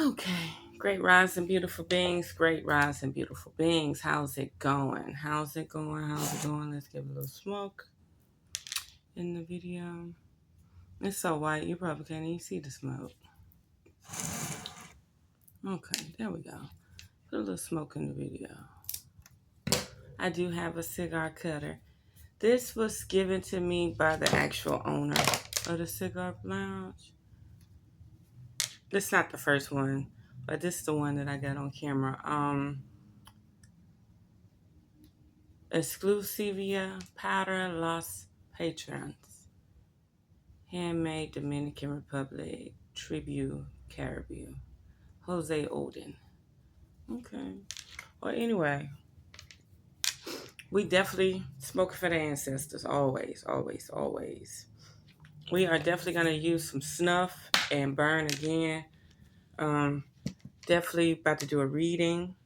Okay. Great rising, beautiful beings. Great rising, beautiful beings. How's it going? How's it going? How's it going? Let's give a little smoke in the video. It's so white, you probably can't even see the smoke. Okay, there we go. Put a little smoke in the video. I do have a cigar cutter. This was given to me by the actual owner of the cigar lounge. This is not the first one, but this is the one that I got on camera. Exclusivia para los patrons. Handmade Dominican Republic. Tribute Caribbean. Jose Odin. Okay. Well, anyway, we definitely smoke for the ancestors. Always, always, always. We are definitely going to use some snuff and burn again. Definitely about to do a reading.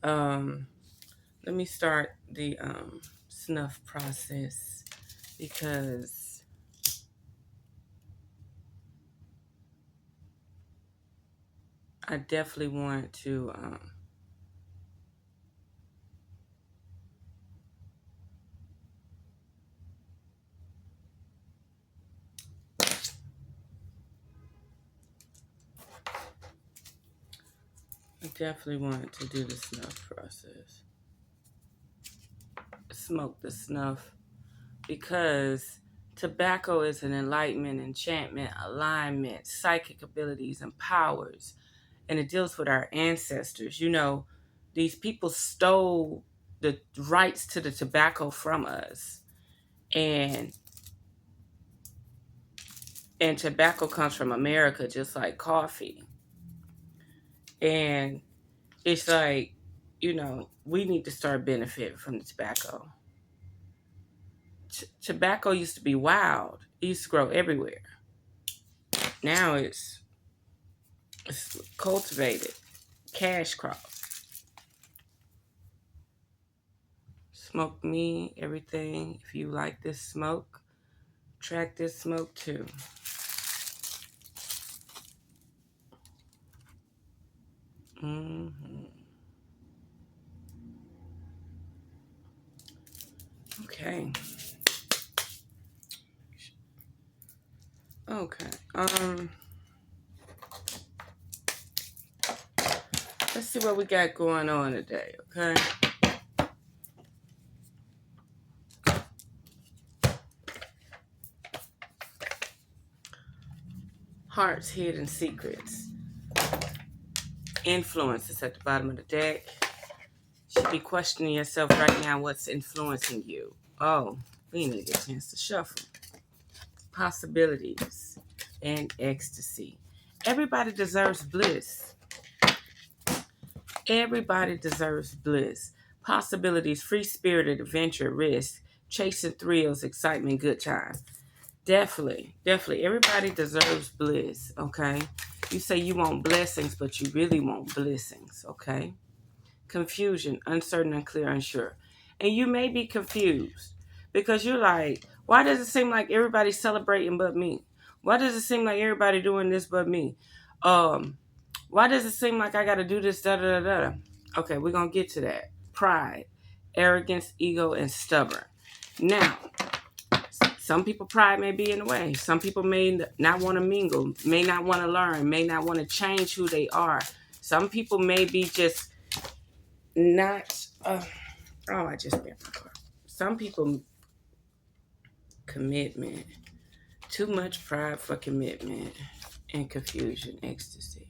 Let me start the snuff process because I definitely want to do the snuff process. Smoke the snuff because tobacco is an enlightenment, enchantment, alignment, psychic abilities, and powers. And it deals with our ancestors. You know, these people stole the rights to the tobacco from us. And tobacco comes from America, just like coffee. And it's like, you know, we need to start benefiting from the tobacco. Tobacco used to be wild. It used to grow everywhere. Now it's cultivated. Cash crop. Smoke me, everything. If you like this smoke, track this smoke too. Okay. Okay. Let's see what we got going on today, okay? Heart's hidden secrets. Influences at the bottom of the deck. Should be questioning yourself right now what's influencing you. Oh, we need to get a chance to shuffle. Possibilities and ecstasy. Everybody deserves bliss. Everybody deserves bliss. Possibilities, free-spirited adventure, risk, chasing thrills, excitement, good times. Definitely. Everybody deserves bliss, okay? You say you want blessings, but you really want blessings, okay? Confusion, uncertain, unclear, unsure. And you may be confused because you're like, why does it seem like everybody's celebrating but me? Why does it seem like everybody doing this but me? Why does it seem like I got to do this, da-da-da-da? Okay, we're going to get to that. Pride, arrogance, ego, and stubborn. Now, some people pride may be in the way. Some people may not want to mingle, may not want to learn, may not want to change who they are. Some people may be just not, I just bent my car. Some people, commitment, too much pride for commitment, and confusion, ecstasy.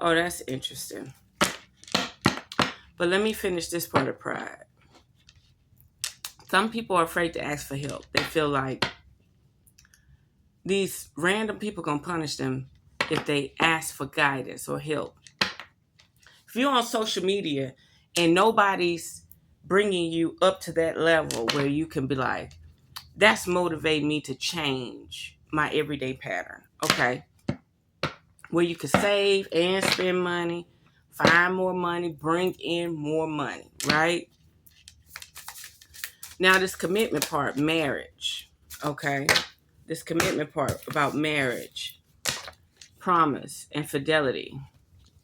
Oh, that's interesting. But let me finish this part of pride. Some people are afraid to ask for help. They feel like these random people gonna punish them if they ask for guidance or help. If you're on social media and nobody's bringing you up to that level where you can be like, that's motivating me to change my everyday pattern, okay? Where you can save and spend money, find more money, bring in more money, right? Now this commitment part, marriage, okay? This commitment part about marriage. promise, infidelity,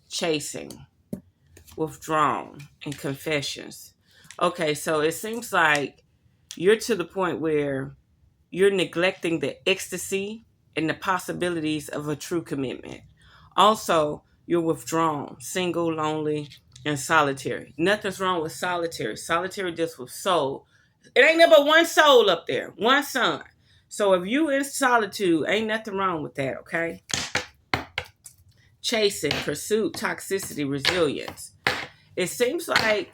chasing, withdrawn, and confessions. Okay, so it seems like you're to the point where you're neglecting the ecstasy and the possibilities of a true commitment. Also, you're withdrawn, single, lonely, and solitary. Nothing's wrong with solitary. Solitary deals with soul. It ain't number one soul up there, one sun. So if you in solitude, ain't nothing wrong with that, okay? Chasing, pursuit, toxicity, resilience. It seems like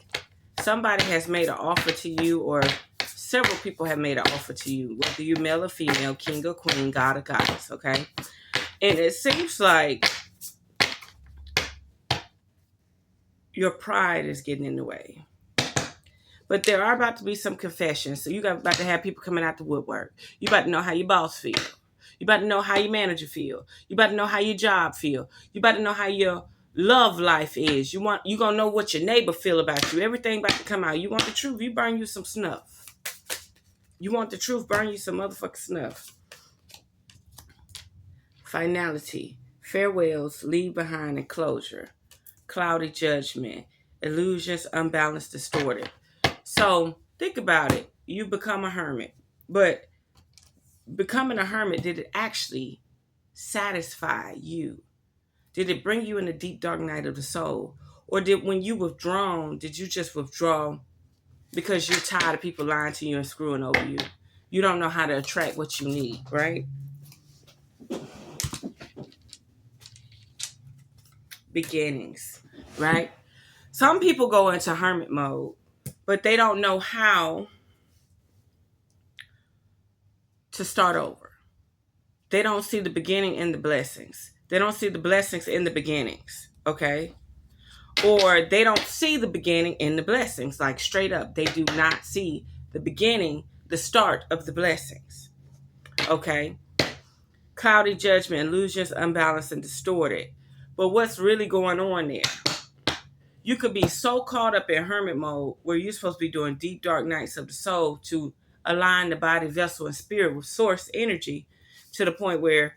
somebody has made an offer to you, or several people have made an offer to you, whether you're male or female, king or queen, god or goddess, okay? And it seems like your pride is getting in the way. But there are about to be some confessions. So you got about to have people coming out the woodwork. You about to know how your boss feel. You about to know how your manager feel. You about to know how your job feel. You about to know how your love life is. You gonna know what your neighbor feel about you. Everything about to come out. You want the truth, you burn you some snuff. You want the truth, burn you some motherfucking snuff. Finality, farewells, leave behind, and closure. Cloudy judgment, illusions, unbalanced, distorted. So think about it. You become a hermit, but becoming a hermit, did it actually satisfy you? Did it bring you in the deep dark night of the soul? Or did, when you withdrawn, did you just withdraw because you're tired of people lying to you and screwing over you? You don't know how to attract what you need, right? Beginnings, right? Some people go into hermit mode, but they don't know how to start over. They don't see the beginning in the blessings. They don't see the blessings in the beginnings, okay? Or they don't see the beginning in the blessings, like straight up. They do not see the beginning, the start of the blessings, okay? Cloudy judgment, illusions, unbalanced, and distorted. But what's really going on there? You could be so caught up in hermit mode where you're supposed to be doing deep dark nights of the soul to align the body, vessel, and spirit with source energy, to the point where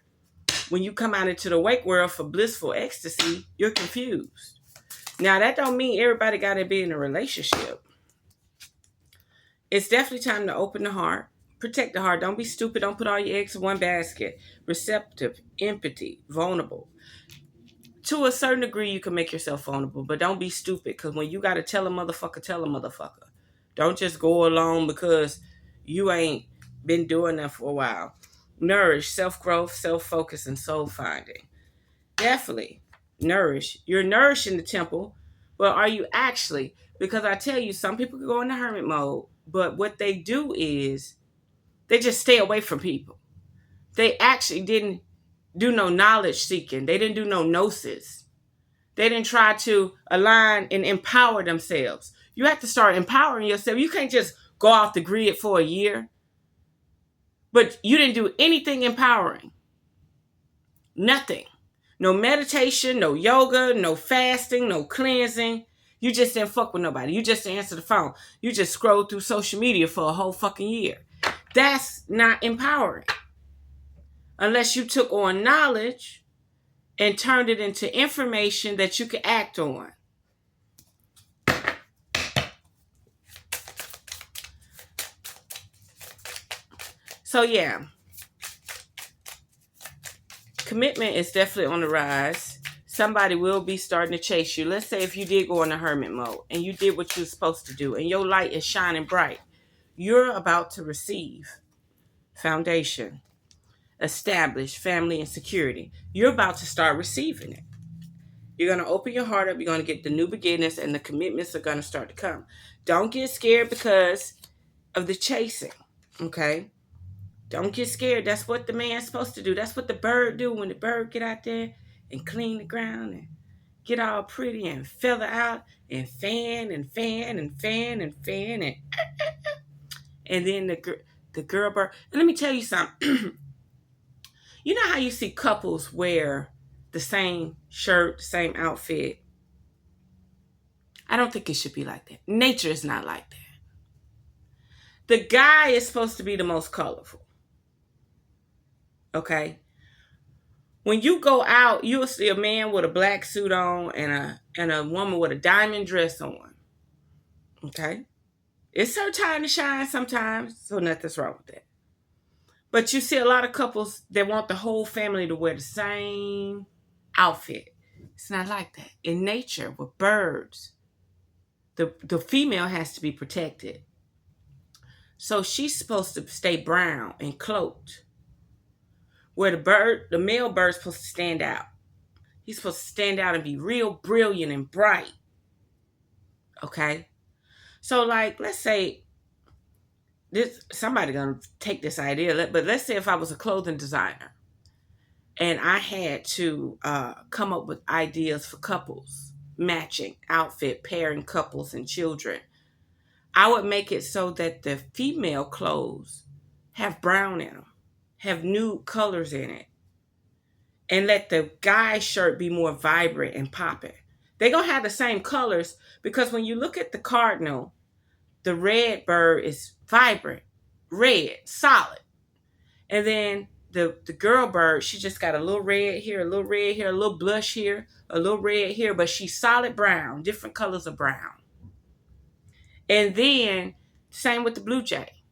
when you come out into the wake world for blissful ecstasy, you're confused. Now, that don't mean everybody got to be in a relationship. It's definitely time to open the heart, protect the heart. Don't be stupid. Don't put all your eggs in one basket. Receptive, empathy, vulnerable. To a certain degree, you can make yourself vulnerable, but don't be stupid, because when you got to tell a motherfucker, tell a motherfucker. Don't just go along because you ain't been doing that for a while. Nourish, self-growth, self-focus, and soul-finding. Definitely nourish. You're nourishing the temple, but are you actually? Because I tell you, some people can go into hermit mode, but what they do is they just stay away from people. They actually didn't do no knowledge seeking. They didn't do no gnosis. They didn't try to align and empower themselves. You have to start empowering yourself. You can't just go off the grid for a year, but you didn't do anything empowering. Nothing. No meditation, no yoga, no fasting, no cleansing. You just didn't fuck with nobody. You just didn't answer the phone. You just scrolled through social media for a whole fucking year. That's not empowering. Unless you took on knowledge and turned it into information that you could act on. So yeah, commitment is definitely on the rise. Somebody will be starting to chase you. Let's say if you did go in a hermit mode and you did what you're supposed to do and your light is shining bright, you're about to receive foundation, establish family and security. You're about to start receiving it. You're going to open your heart up. You're going to get the new beginnings, and the commitments are going to start to come. Don't get scared because of the chasing, okay? Don't get scared. That's what the man's supposed to do. That's what the bird do when the bird get out there and clean the ground and get all pretty and feather out and fan and fan and fan and fan and then the girl bird. And let me tell you something. You know how you see couples wear the same shirt, the same outfit? I don't think it should be like that. Nature is not like that. The guy is supposed to be the most colorful. Okay? When you go out, you'll see a man with a black suit on and a woman with a diamond dress on. Okay? It's her time to shine sometimes, so nothing's wrong with that. But you see a lot of couples that want the whole family to wear the same outfit. It's not like that. In nature, with birds, the female has to be protected. So she's supposed to stay brown and cloaked. Where the male bird's supposed to stand out. He's supposed to stand out and be real brilliant and bright. Okay? So like, let's say somebody gonna take this idea, but let's say if I was a clothing designer and I had to come up with ideas for couples, matching outfit, pairing couples and children, I would make it so that the female clothes have brown in them, have nude colors in it, and let the guy shirt be more vibrant and popping. They're going to have the same colors because when you look at the cardinal, the red bird is vibrant, red, solid. And then the girl bird, she just got a little red here, a little red here, a little blush here, a little red here, but she's solid brown, different colors of brown. And then, same with the blue jay.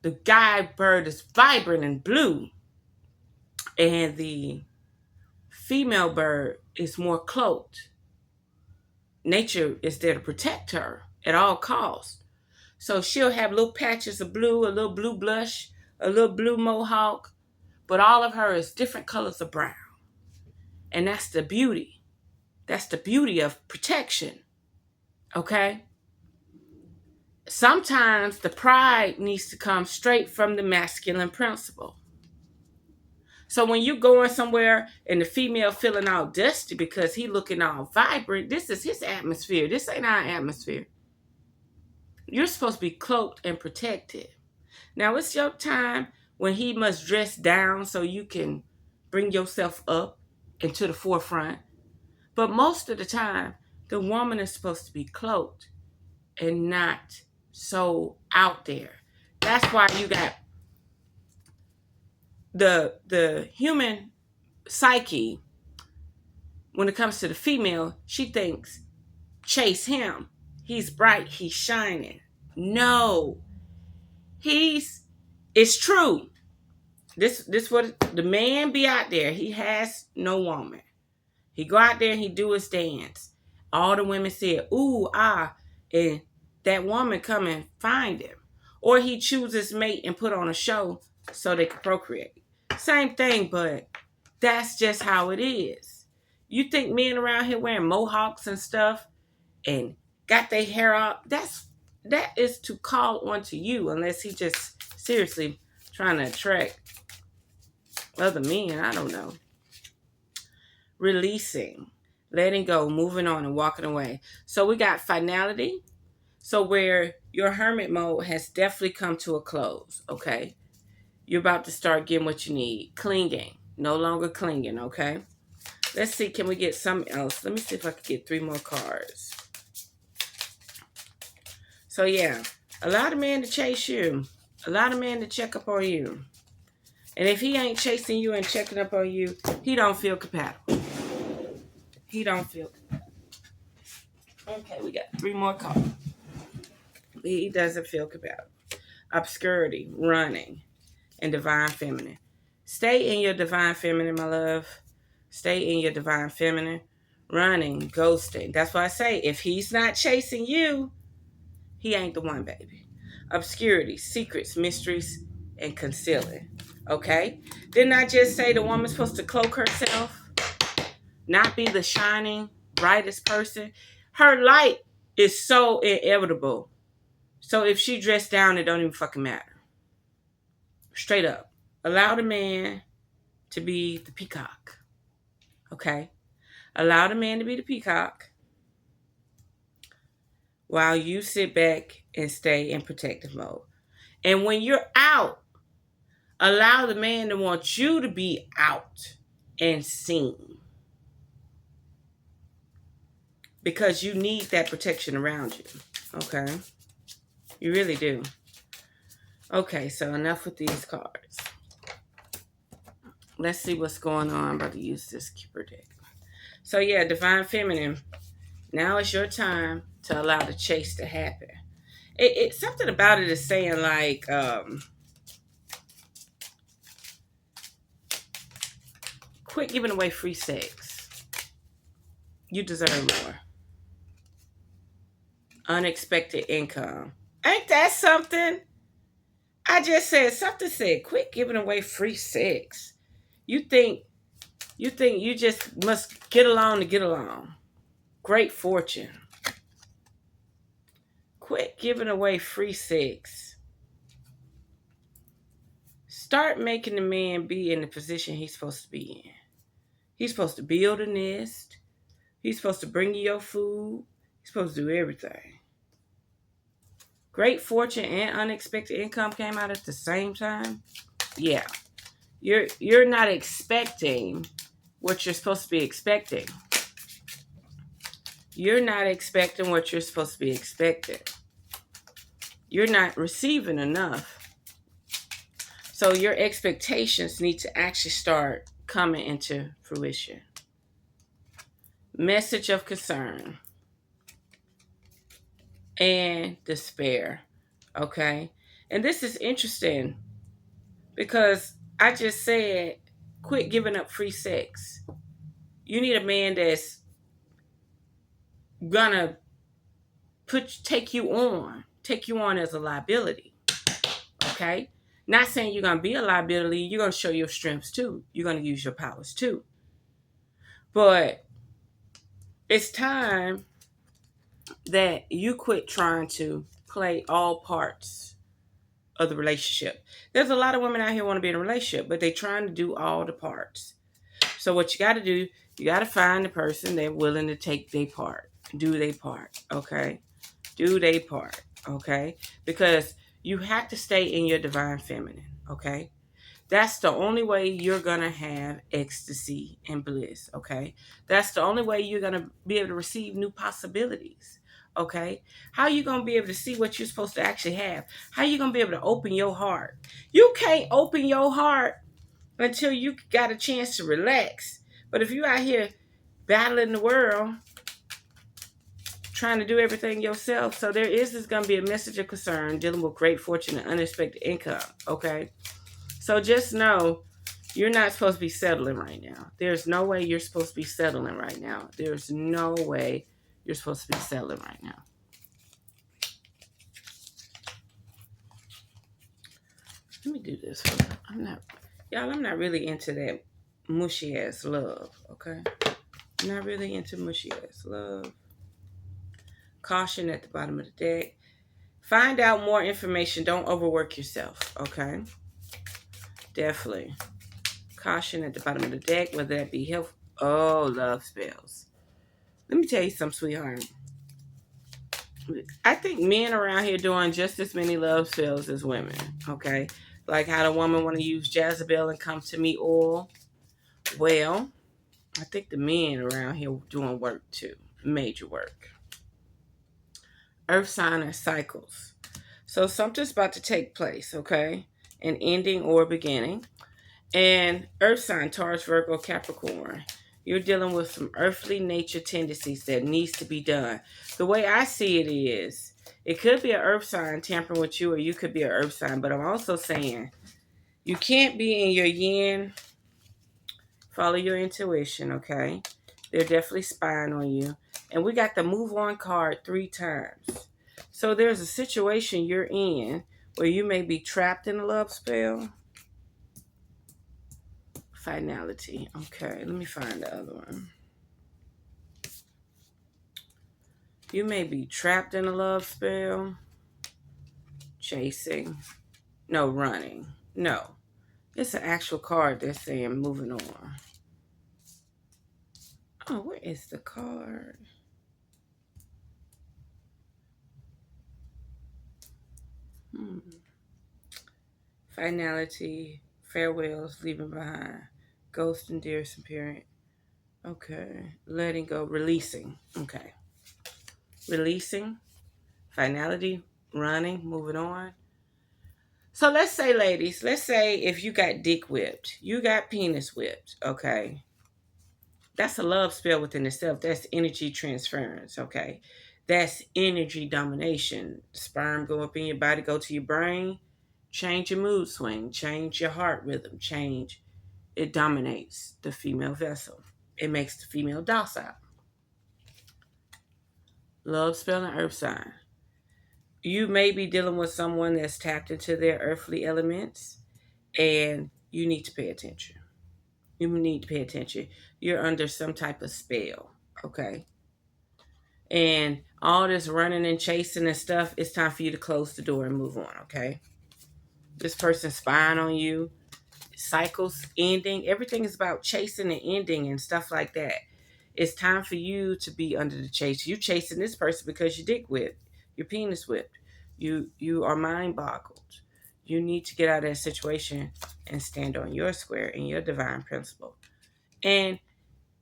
The guy bird is vibrant and blue. And the female bird is more cloaked. Nature is there to protect her at all costs. So she'll have little patches of blue, a little blue blush, a little blue mohawk, but all of her is different colors of brown. And that's the beauty. That's the beauty of protection. Okay? Sometimes the pride needs to come straight from the masculine principle. So when you going somewhere and the female feeling all dusty because he looking all vibrant, this is his atmosphere. This ain't our atmosphere. You're supposed to be cloaked and protected. Now it's your time when he must dress down so you can bring yourself up into the forefront. But most of the time, the woman is supposed to be cloaked and not so out there. That's why you got the human psyche. When it comes to the female, she thinks, chase him. He's bright, he's shining. No. It's true. This what the man be out there. He has no woman. He go out there and he do his dance. All the women said, ooh, ah, and that woman come and find him. Or he chooses mate and put on a show so they can procreate. Same thing, but that's just how it is. You think men around here wearing mohawks and stuff and got their hair up, that is to call onto you, unless he just seriously trying to attract other men. I don't know. Releasing, letting go, moving on and walking away. So we got finality. So where your hermit mode has definitely come to a close, okay? You're about to start getting what you need. Clinging, no longer clinging, okay? Let's see, can we get something else? Let me see if I can get 3 more cards. So yeah, allow the man to chase you. Allow the man to check up on you. And if he ain't chasing you and checking up on you, he don't feel compatible. He don't feel compatible. Okay, we got 3 more cards. He doesn't feel compatible. Obscurity, running, and divine feminine. Stay in your divine feminine, my love. Stay in your divine feminine. Running, ghosting. That's why I say, if he's not chasing you, he ain't the one, baby. Obscurity, secrets, mysteries, and concealing. Okay? Didn't I just say the woman's supposed to cloak herself? Not be the shining, brightest person? Her light is so inevitable. So if she dressed down, it don't even fucking matter. Straight up. Allow the man to be the peacock. Okay? Allow the man to be the peacock while you sit back and stay in protective mode. And when you're out, allow the man to want you to be out and seen. Because you need that protection around you. Okay? You really do. Okay, so enough with these cards. Let's see what's going on. I'm about to use this keeper deck. So yeah, Divine Feminine. Now is your time to allow the chase to happen. Something about it is saying like, quit giving away free sex. You deserve more. Unexpected income. Ain't that something? I just said something said, quit giving away free sex. You think you just must get along to get along. Great fortune. Quit giving away free sex. Start making the man be in the position he's supposed to be in. He's supposed to build a nest. He's supposed to bring you your food. He's supposed to do everything. Great fortune and unexpected income came out at the same time. Yeah. You're not expecting what you're supposed to be expecting. You're not expecting what you're supposed to be expecting. You're not receiving enough. So your expectations need to actually start coming into fruition. Message of concern and despair. Okay? And this is interesting because I just said, quit giving up free sex. You need a man that's gonna take you on as a liability. Okay? Not saying you're gonna be a liability, you're gonna show your strengths too. You're gonna use your powers too. But it's time that you quit trying to play all parts of the relationship. There's a lot of women out here want to be in a relationship, but they're trying to do all the parts. So what you got to do, you got to find the person that's willing to take their part, do their part, okay? Do their part, okay? Because you have to stay in your divine feminine, okay? That's the only way you're going to have ecstasy and bliss, okay? That's the only way you're going to be able to receive new possibilities, okay? How are you going to be able to see what you're supposed to actually have? How are you going to be able to open your heart? You can't open your heart until you got a chance to relax. But if you out here battling the world, trying to do everything yourself, so there is going to be a message of concern dealing with great fortune and unexpected income, okay? So just know you're not supposed to be settling right now. There's no way you're supposed to be settling right now. There's no way you're supposed to be settling right now. Let me do this. I'm not really into that mushy ass love, okay? I'm not really into mushy ass love. Caution at the bottom of the deck. Find out more information. Don't overwork yourself, okay? Definitely. Caution at the bottom of the deck, whether that be health. Oh, love spells. Let me tell you something, sweetheart. I think men around here doing just as many love spells as women, okay? Like how the woman want to use Jezebel and come to me oil. Well, I think the men around here doing work too. Major work. Earth sign are cycles. So something's about to take place, okay? An ending or a beginning. And earth sign, Taurus, Virgo, Capricorn. You're dealing with some earthly nature tendencies that needs to be done. The way I see it is, it could be an earth sign tampering with you, or you could be an earth sign. But I'm also saying, you can't be in your yin. Follow your intuition, okay? They're definitely spying on you. And we got the move on card 3 times. So there's a situation you're in where you may be trapped in a love spell. Finality. Okay, let me find the other one. You may be trapped in a love spell. Chasing. No, running. No. It's an actual card that's saying moving on. Oh, where is the card? Finality. Farewells. Leaving behind. Ghost and dearest parent. Okay. Letting go. Releasing. Okay. Releasing. Finality. Running. Moving on. So let's say, ladies, let's say if you got dick whipped, you got penis whipped, okay? That's a love spell within itself. That's energy transference, okay? That's energy domination. Sperm go up in your body, go to your brain, change your mood swing, change your heart rhythm, change. It dominates the female vessel. It makes the female docile. Love spell and earth sign. You may be dealing with someone that's tapped into their earthly elements, and you need to pay attention. You need to pay attention. You're under some type of spell, okay? And all this running and chasing and stuff, it's time for you to close the door and move on, okay? This person's spying on you, cycles ending. Everything is about chasing and ending and stuff like that. It's time for you to be under the chase. You chasing this person because your dick whipped, your penis whipped. You are mind boggled. You need to get out of that situation and stand on your square and your divine principle. And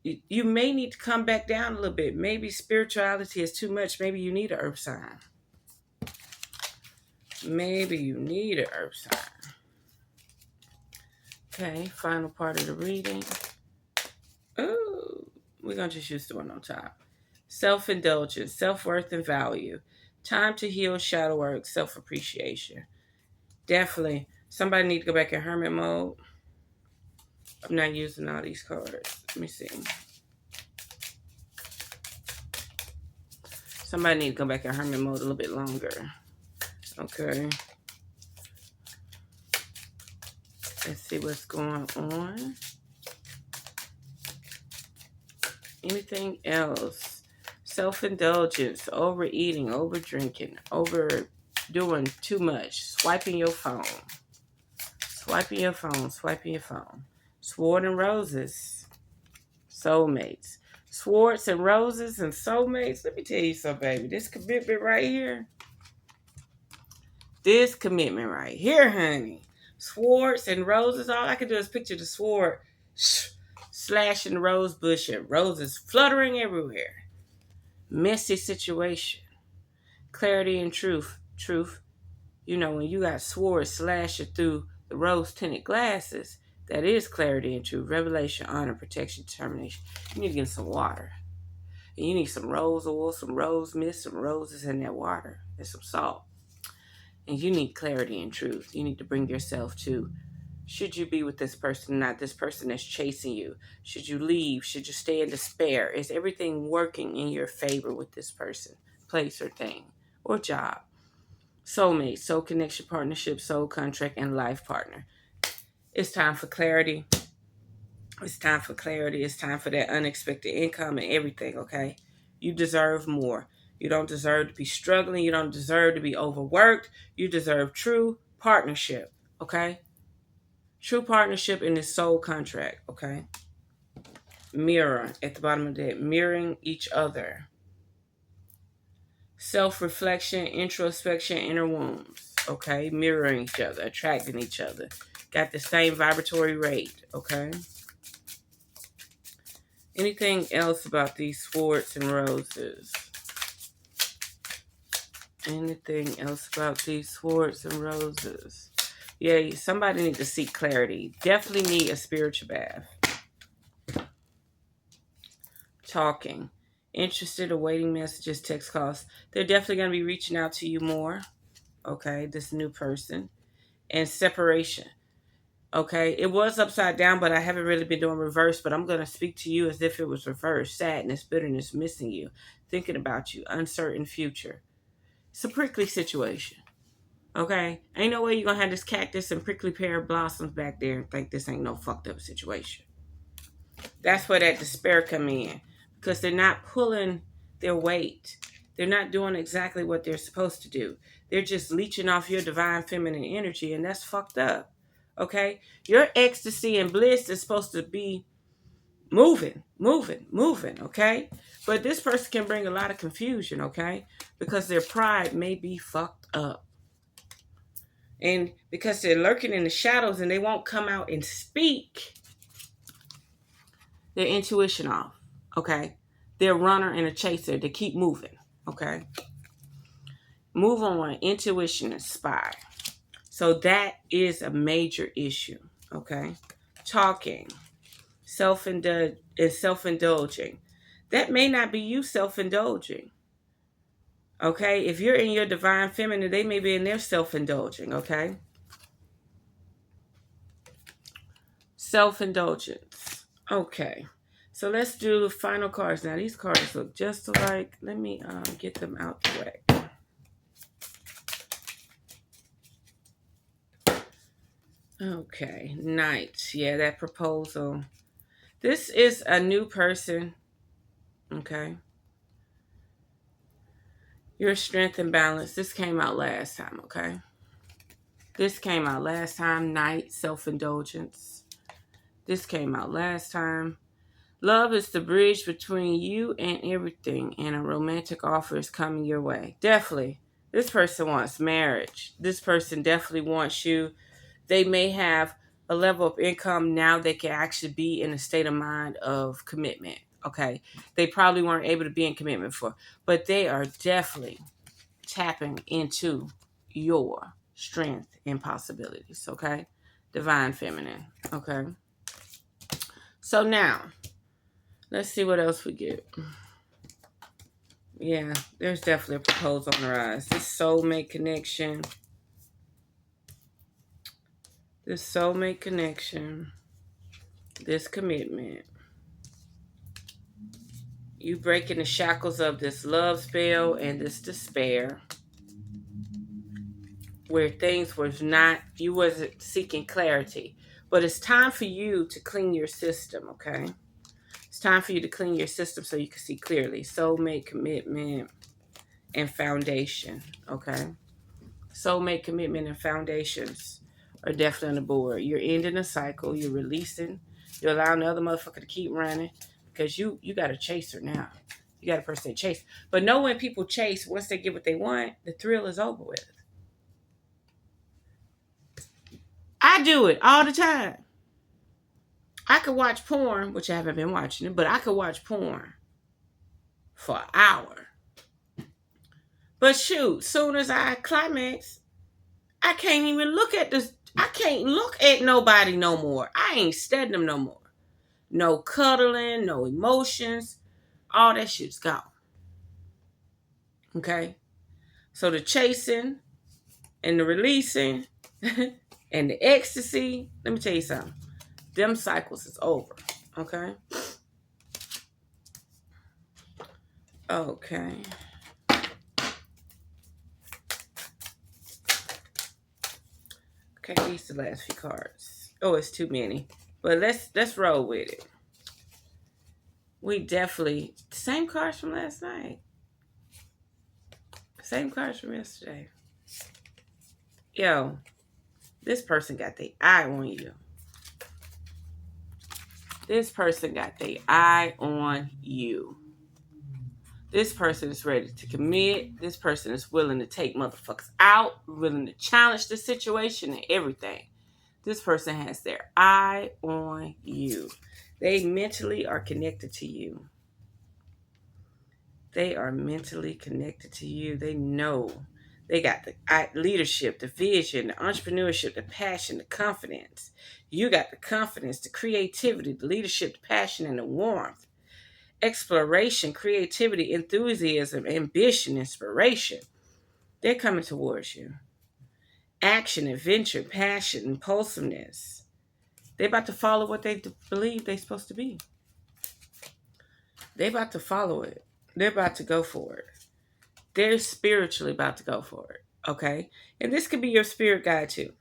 you may need to come back down a little bit. Maybe spirituality is too much. Maybe you need an earth sign. Maybe you need an earth sign. Okay, final part of the reading. Oh, we're going to just use the one on top. Self-indulgence, self-worth and value. Time to heal shadow work, self-appreciation. Definitely, somebody need to go back in hermit mode. I'm not using all these cards. Let me see. Somebody need to go back in hermit mode a little bit longer. Okay. Let's see what's going on. Anything else? Self-indulgence, overeating, overdrinking, overdoing too much, swiping your phone. Swiping your phone, swiping your phone. Sword and roses, soulmates. Swords and roses and soulmates. Let me tell you something, baby. This commitment right here. This commitment right here, honey. Swords and roses. All I can do is picture the sword slashing the rose bush and roses fluttering everywhere. Messy situation. Clarity and truth. Truth. You know, when you got swords slashing through the rose-tinted glasses, that is clarity and truth. Revelation, honor, protection, determination. You need to get some water. And you need some rose oil, some rose mist, some roses in that water, and some salt. And you need clarity and truth. You need to bring yourself to, should you be with this person, not this person that's chasing you? Should you leave? Should you stay in despair? Is everything working in your favor with this person, place, or thing, or job? Soulmate, soul connection, partnership, soul contract, and life partner. It's time for clarity. It's time for clarity. It's time for that unexpected income and everything, okay? You deserve more. You don't deserve to be struggling. You don't deserve to be overworked. You deserve true partnership, okay? True partnership in this soul contract, okay? Mirror at the bottom of that. Mirroring each other. Self-reflection, introspection, inner wounds, okay? Mirroring each other, attracting each other. Got the same vibratory rate, okay? Anything else about these swords and roses? Anything else about these swords and roses? Yeah, somebody needs to seek clarity. Definitely need a spiritual bath. Talking. Interested, awaiting messages, text calls. They're definitely going to be reaching out to you more. Okay, this new person. And separation. Okay, it was upside down, but I haven't really been doing reverse, but I'm going to speak to you as if it was reversed. Sadness, bitterness, missing you, thinking about you, uncertain future. It's a prickly situation. Okay, ain't no way you're going to have this cactus and prickly pear blossoms back there and think this ain't no fucked up situation. That's where that despair come in, because they're not pulling their weight. They're not doing exactly what they're supposed to do. They're just leeching off your divine feminine energy, and that's fucked up. Okay? Your ecstasy and bliss is supposed to be moving, okay? But this person can bring a lot of confusion, okay? Because their pride may be fucked up. And because they're lurking in the shadows and they won't come out and speak, their intuition off, okay? They're a runner and a chaser. They keep moving, okay? Move on. Intuition and spy. So that is a major issue. Okay. Talking, self-indulging. That may not be you self-indulging. Okay. If you're in your divine feminine, they may be in their self-indulging. Okay. Self-indulgence. Okay. So let's do the final cards. Now these cards look just alike. Let me get them out the way. Okay. Knight. Yeah, that proposal. This is a new person. Okay. Your strength and balance. This came out last time. Okay. This came out last time. Knight. Self-indulgence. This came out last time. Love is the bridge between you and everything, and a romantic offer is coming your way. Definitely. This person wants marriage. This person definitely wants you. They may have a level of income now they can actually be in a state of mind of commitment. Okay. They probably weren't able to be in commitment before, but they are definitely tapping into your strength and possibilities. Okay. Divine feminine. Okay. So now, let's see what else we get. Yeah, there's definitely a proposal on the rise. This soulmate connection. This soulmate connection. This commitment. You breaking the shackles of this love spell and this despair. Where things was not, you wasn't seeking clarity. But it's time for you to clean your system, okay? It's time for you to clean your system so you can see clearly. Soulmate, commitment, and foundation, okay? Soulmate, commitment, and foundations are definitely on the board. You're ending a cycle. You're releasing. You're allowing the other motherfucker to keep running because you got a chaser now. You got a person that chase. But know when people chase, once they get what they want, the thrill is over with. I do it all the time. I could watch porn, which I haven't been watching it, but I could watch porn for an hour. But shoot, soon as I climax, I can't even look at this. I can't look at nobody no more. I ain't studying them no more. No cuddling, no emotions. All that shit's gone. Okay? So the chasing and the releasing and the ecstasy, let me tell you something. Them cycles is over. Okay? Okay. Okay, these are the last few cards. Oh, it's too many. But let's roll with it. We definitely same cards from last night. Same cards from yesterday. Yo, this person got their eye on you. This person got their eye on you. This person is ready to commit. This person is willing to take motherfuckers out, willing to challenge the situation and everything. This person has their eye on you. They mentally are connected to you. They are mentally connected to you. They know. They got the leadership, the vision, the entrepreneurship, the passion, the confidence. You got the confidence, the creativity, the leadership, the passion, and the warmth. Exploration, creativity, enthusiasm, ambition, inspiration. They're coming towards you. Action, adventure, passion, impulsiveness. They're about to follow what they believe they're supposed to be. They're about to follow it. They're about to go for it. They're spiritually about to go for it. Okay? And this could be your spirit guide too.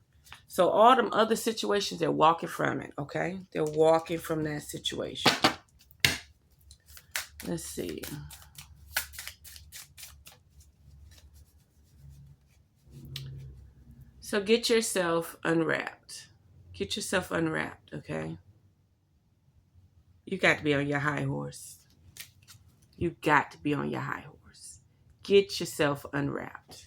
So all them other situations, they're walking from it. Okay? They're walking from that situation. Let's see. So get yourself unwrapped. Get yourself unwrapped, okay? You got to be on your high horse. You got to be on your high horse. Get yourself unwrapped.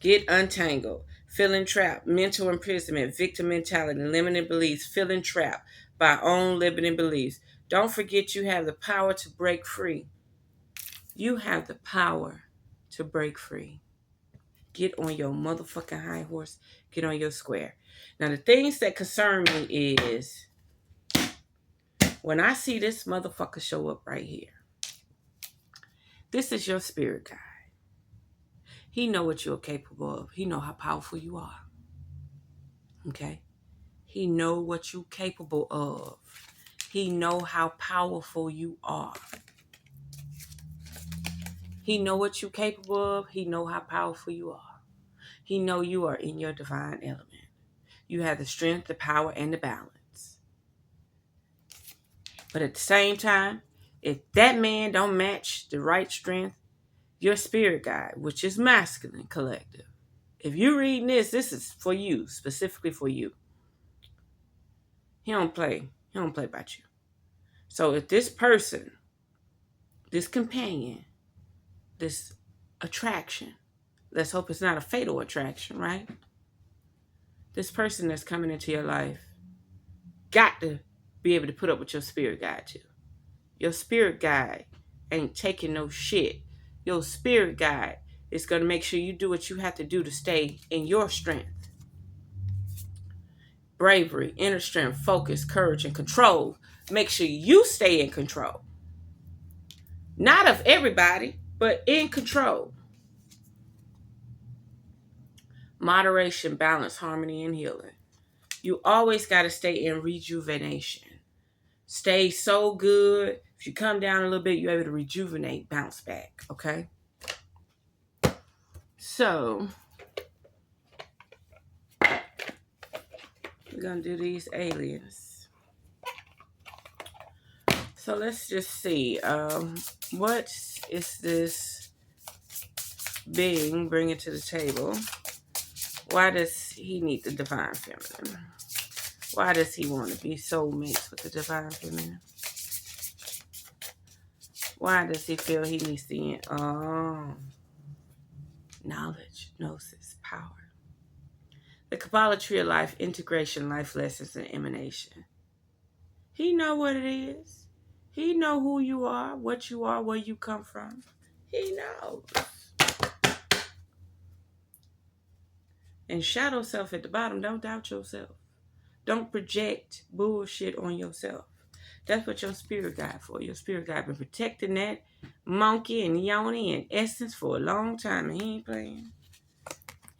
Get untangled. Feeling trapped. Mental imprisonment. Victim mentality. Limiting beliefs. Feeling trapped by own limiting beliefs. Don't forget you have the power to break free. You have the power to break free. Get on your motherfucking high horse. Get on your square. Now, the things that concern me is when I see this motherfucker show up right here. This is your spirit guide. He know what you're capable of. He know how powerful you are. Okay? He know what you're capable of. He know how powerful you are. He know what you're capable of. He know how powerful you are. He know you are in your divine element. You have the strength, the power, and the balance. But at the same time, if that man don't match the right strength, your spirit guide, which is masculine collective. If you're reading this is for you, specifically for you. He don't play about you. So if this person, this companion, this attraction, let's hope it's not a fatal attraction, right? This person that's coming into your life got to be able to put up with your spirit guide too. Your spirit guide ain't taking no shit. Your spirit guide is going to make sure you do what you have to do to stay in your strength. Bravery, inner strength, focus, courage, and control. Make sure you stay in control. Not of everybody, but in control. Moderation, balance, harmony, and healing. You always got to stay in rejuvenation. Stay so good. If you come down a little bit, you're able to rejuvenate, bounce back, okay? So, we're going to do these aliens. So, let's just see. What is this being bringing to the table? Why does he need the divine feminine? Why does he want to be soulmates with the divine feminine? Why does he feel he needs the knowledge, gnosis, power? The Kabbalah tree of life, integration, life lessons, and emanation. He know what it is. He know who you are, where you come from. He knows. And shadow self at the bottom, don't doubt yourself. Don't project bullshit on yourself. That's what your spirit guide for. Your spirit guide been protecting that monkey and yoni and essence for a long time. And he ain't playing.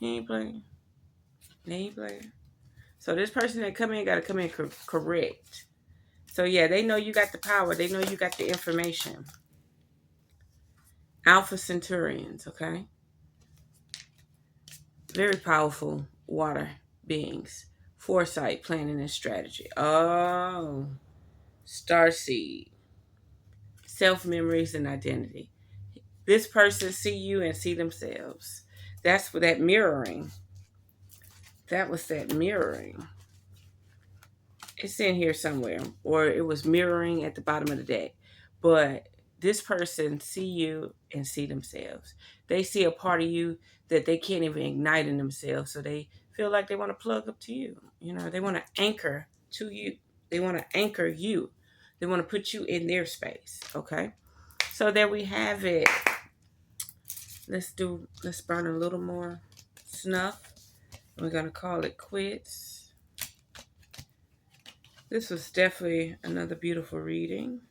He ain't playing. So this person that come in got to come in correct. So yeah, they know you got the power. They know you got the information. Alpha Centurions, okay? Very powerful water beings. Foresight, planning, and strategy. Oh, starseed. Self-memories and identity. This person see you and see themselves. That's for that mirroring. That was that mirroring. It's in here somewhere. Or it was mirroring at the bottom of the deck. But this person see you and see themselves. They see a part of you that they can't even ignite in themselves. So they feel like they want to plug up to you. You know, they want to anchor to you. They want to anchor you. They want to put you in their space. Okay? So there we have it. Let's burn a little more snuff. We're going to call it quits. This was definitely another beautiful reading.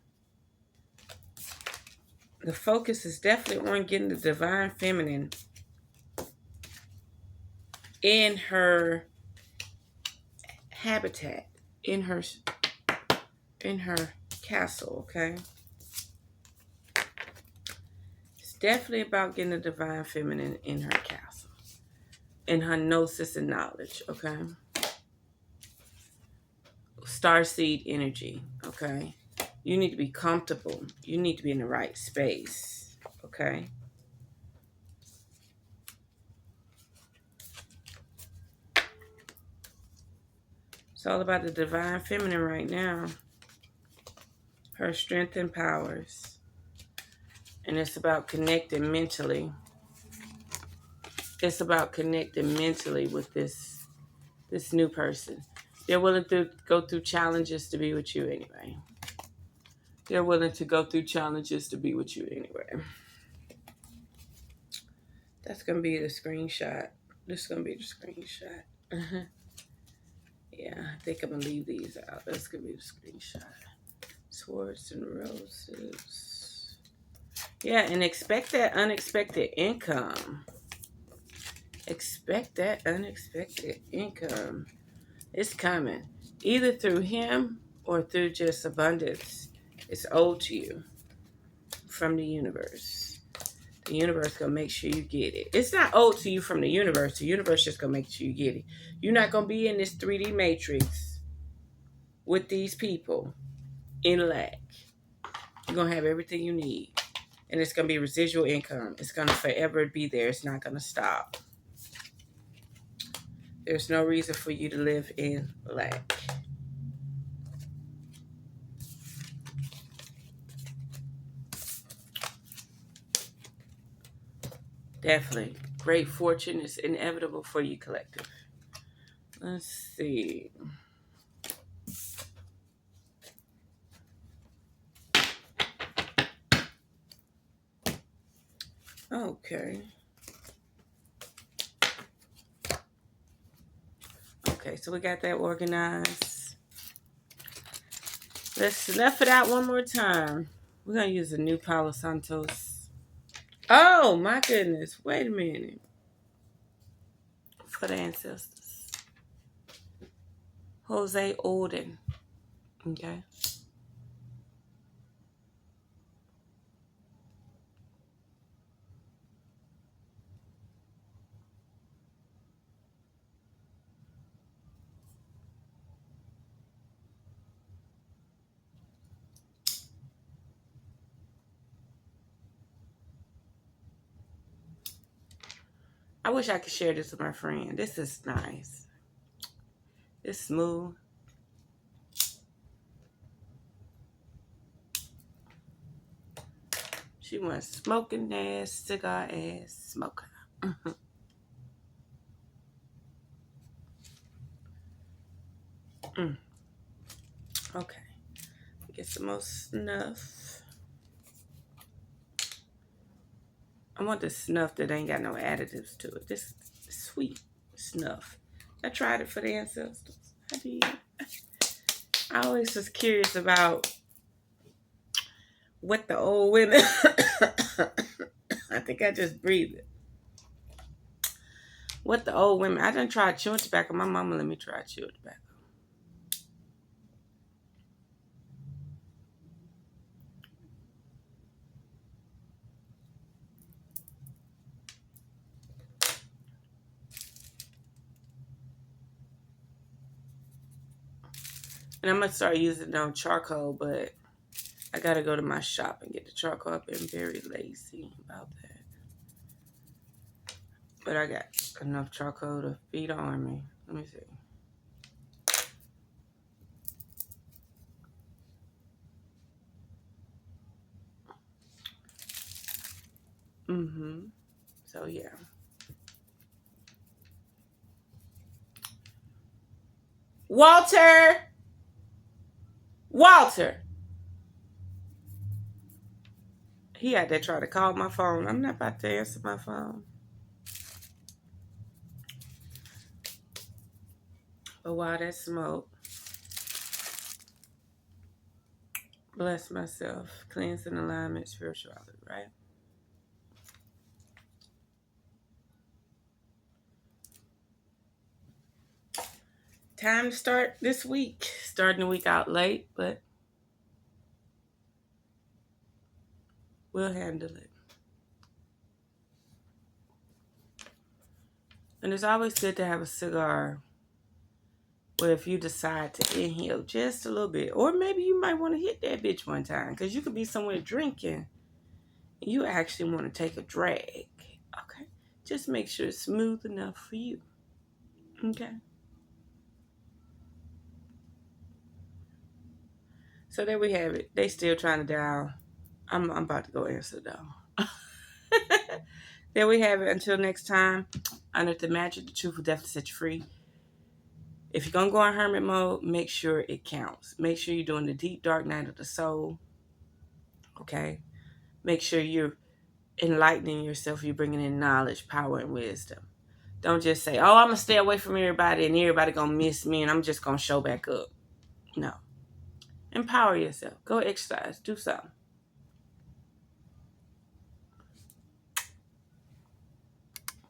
The focus is definitely on getting the divine feminine in her habitat, in her castle, okay? It's definitely about getting the divine feminine in her castle, in her gnosis and knowledge, okay? Starseed energy, okay? You need to be comfortable. You need to be in the right space, okay? It's all about the divine feminine right now. Her strength and powers. And it's about connecting mentally. It's about connecting mentally with this new person. They're willing to go through challenges to be with you anyway. They're willing to go through challenges to be with you anyway. That's going to be the screenshot. This is going to be the screenshot. Yeah, I think I'm going to leave these out. That's going to be the screenshot. Swords and roses. Yeah, and expect that unexpected income. Expect that unexpected income. It's coming. Either through him or through just abundance. It's owed to you from the universe. The universe gonna make sure you get it. It's not owed to you from the universe. The universe just gonna make sure you get it. You're not gonna be in this 3D matrix with these people in lack. You're gonna have everything you need. And it's gonna be residual income. It's gonna forever be there. It's not gonna stop. There's no reason for you to live in lack. Definitely. Great fortune is inevitable for you, collective. Let's see. Okay. Okay, so we got that organized. Let's snuff it out one more time. We're going to use a new Palo Santos. Oh, my goodness. Wait a minute. For the ancestors. Jose Olden. Okay. I wish I could share this with my friend. This is nice. It's smooth. She wants smoking ass, cigar ass, smoker. Okay. Get some more snuff. I want the snuff that ain't got no additives to it. This sweet snuff. I tried it for the ancestors. I did. I always was curious about what the old women. I think I just breathed it. What the old women. I done tried chewing tobacco. My mama let me try chewing tobacco. And I'm going to start using it on charcoal, but I got to go to my shop and get the charcoal. I've been very lazy about that. But I got enough charcoal to feed an army. Let me see. So, yeah. Walter! He had to try to call my phone. I'm not about to answer my phone. But while that smoke, bless myself, cleanse and alignment, spirituality, right? Time to start this week. Starting the week out late, but we'll handle it. And it's always good to have a cigar where if you decide to inhale just a little bit, or maybe you might want to hit that bitch one time, because you could be somewhere drinking and you actually want to take a drag. Okay? Just make sure it's smooth enough for you. Okay? So there we have it. They still trying to dial. I'm about to go answer though. There we have it. Until next time, unearth the magic, the truth will definitely set you free. If you're going to go on hermit mode, make sure it counts. Make sure you're doing the deep, dark night of the soul. Okay? Make sure you're enlightening yourself. You're bringing in knowledge, power, and wisdom. Don't just say, oh, I'm going to stay away from everybody and everybody going to miss me and I'm just going to show back up. No. Empower yourself. Go exercise. Do something.